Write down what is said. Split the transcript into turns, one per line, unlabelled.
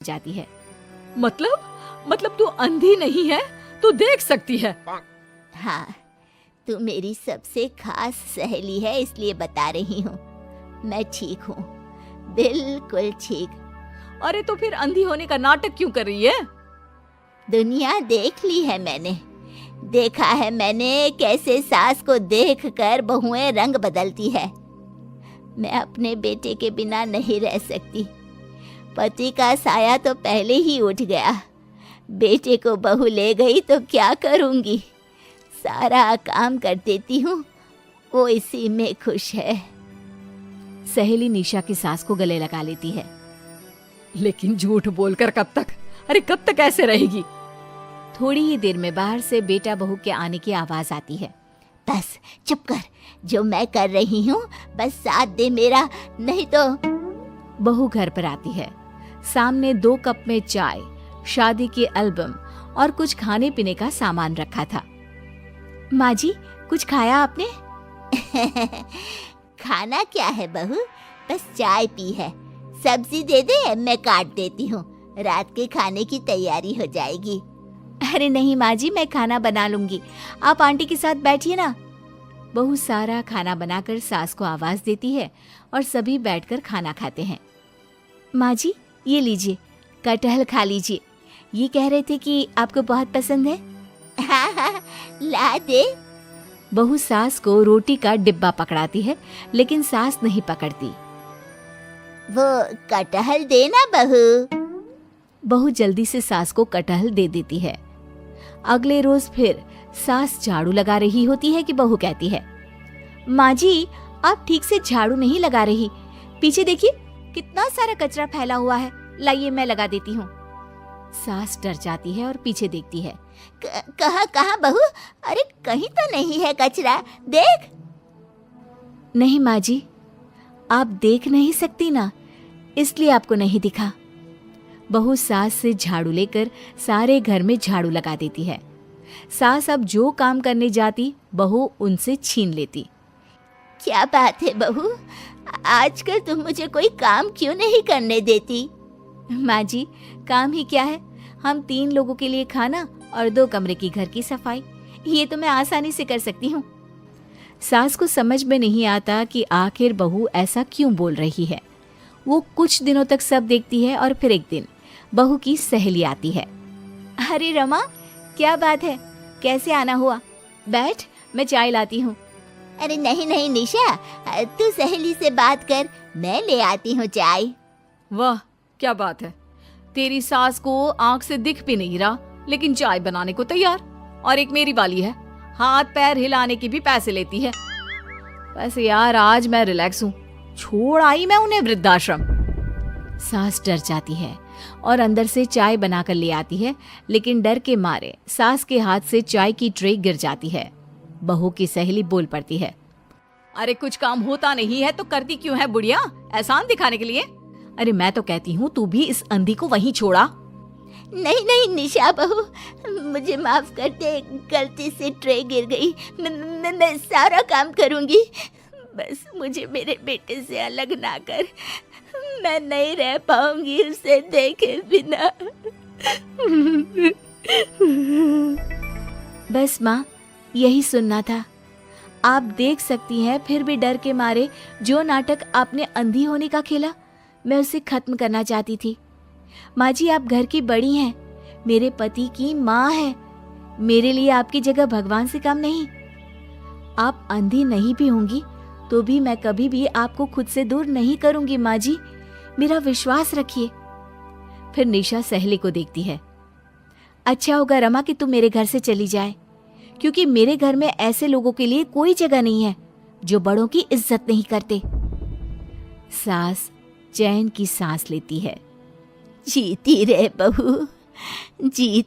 जाती है।
मतलब तू अंधी नहीं है, तू देख सकती है।
हाँ, तू मेरी सबसे खास सहेली है, इसलिए बता रही हूँ। मैं ठीक हूँ, बिल्कुल ठीक।
अरे तो फिर अंधी होने का नाटक क्यों कर रही है?
दुनिया देख ली है मैंने, देखा है मैंने कैसे सास को देखकर बहुएं रंग बदलती है। मैं अपने बेटे के बिना नहीं रह सकती। पति का साया तो पहले ही उठ गया, बेटे को बहू ले गई तो क्या करूँगी। सारा काम कर देती हूँ, वो इसी में खुश है।
सहेली निशा की सास को गले लगा लेती है।
लेकिन झूठ बोलकर कब तक? अरे कब तक ऐसे रहेगी?
थोड़ी ही देर में बाहर से बेटा बहू के आने की आवाज आती है।
बस चुप कर, जो मैं कर रही हूँ बस साथ दे मेरा, नहीं तो।
बहू घर पर आती है। सामने 2 कप में चाय, शादी के एल्बम और कुछ खाने पीने का सामान रखा था। माँ जी, कुछ खाया आपने?
खाना क्या है बहू, बस चाय पी है। सब्जी दे दे, मैं काट देती हूँ, रात के खाने की तैयारी हो जाएगी।
अरे नहीं माँ जी, मैं खाना बना लूंगी, आप आंटी के साथ बैठिए ना। बहू सारा खाना बनाकर सास को आवाज देती है और सभी बैठकर खाना खाते हैं। माँ जी, ये लीजिए, कटहल खा लीजिए, ये कह रहे थे कि आपको बहुत पसंद है।
हाँ हाँ, ला दे।
बहू सास को रोटी का डिब्बा पकड़ाती है, लेकिन सास नहीं पकड़ती।
वो कटहल देना बहू।
बहू जल्दी से सास को कटहल दे देती है। अगले रोज फिर सास झाड़ू लगा रही होती है कि बहू कहती है, माँ जी, आप ठीक से झाड़ू नहीं लगा रही, पीछे देखिए कितना सारा कचरा फैला हुआ है, लाइए मैं लगा देती हूँ। सास डर जाती है और पीछे देखती है।
कहाँ बहू? अरे कहीं तो नहीं है कचरा, देख।
नहीं माँ जी, आप देख नहीं सकती ना, इसलिए आपको नहीं दिखा। बहू सास से झाड़ू लेकर सारे घर में झाड़ू लगा देती है। सास अब जो काम करने जाती, बहू उनसे छीन लेती।
क्या बात है बहू, आजकल तुम मुझे कोई काम क्यों नहीं करने देती?
माँ जी, काम ही क्या है, हम 3 लोगों के लिए खाना और 2 कमरे की घर की सफाई, ये तो मैं आसानी से कर सकती हूँ। सास को समझ में नहीं आता कि आखिर बहू ऐसा क्यों बोल रही है। वो कुछ दिनों तक सब देखती है और फिर एक दिन बहू की सहेली आती है। अरे रमा, क्या बात है, कैसे आना हुआ? बैठ, मैं चाय लाती हूँ।
अरे नहीं नहीं निशा, तू सहेली से बात कर, मैं ले आती हूँ चाय।
वाह, क्या बात है, तेरी सास को आंख से दिख भी नहीं रहा, लेकिन चाय बनाने को तैयार। और एक मेरी वाली है, हाथ पैर हिलाने के भी पैसे लेती है। वैसे यार आज मैं रिलैक्स हूँ, छोड़ आई मैं उन्हें वृद्धाश्रम।
सास डर जाती है और अंदर से चाय बनाकर ले आती है, लेकिन डर के मारे सास के हाथ से चाय की ट्रे गिर जाती है। बहू की सहेली बोल पड़ती है,
अरे कुछ काम होता नहीं है तो करती क्यों है बुढ़िया, एहसान दिखाने के लिए?
अरे मैं तो कहती हूँ तू भी इस अंधी को वहीं छोड़ा।
नहीं नहीं निशा बहू, मुझे माफ कर दे, गलती से ट्रे गिर गई। मैं सारा काम करूँगी, बस मुझे मेरे बेटे से अलग ना कर, मैं नहीं रह पाऊंगी उसे देखे बिना।
बस माँ, यही सुनना था। आप देख सकती हैं, फिर भी डर के मारे जो नाटक आपने अंधी होने का खेला, मैं उसे खत्म करना चाहती थी। माँ जी, आप घर की बड़ी हैं, मेरे पति की माँ है, मेरे लिए आपकी जगह भगवान से कम नहीं। आप अंधी नहीं भी होंगी तो भी मैं कभी भी आपको खुद से दूर नहीं करूंगी माँ जी, मेरा विश्वास रखिए। फिर निशा सहेली को देखती है। अच्छा होगा रमा कि तू मेरे घर से चली जाए, क्योंकि मेरे घर में ऐसे लोगों के लिए कोई जगह नहीं है जो बड़ों की इज्जत नहीं करते। सास चैन की सांस लेती है।
जीती रहे बहू, जीत।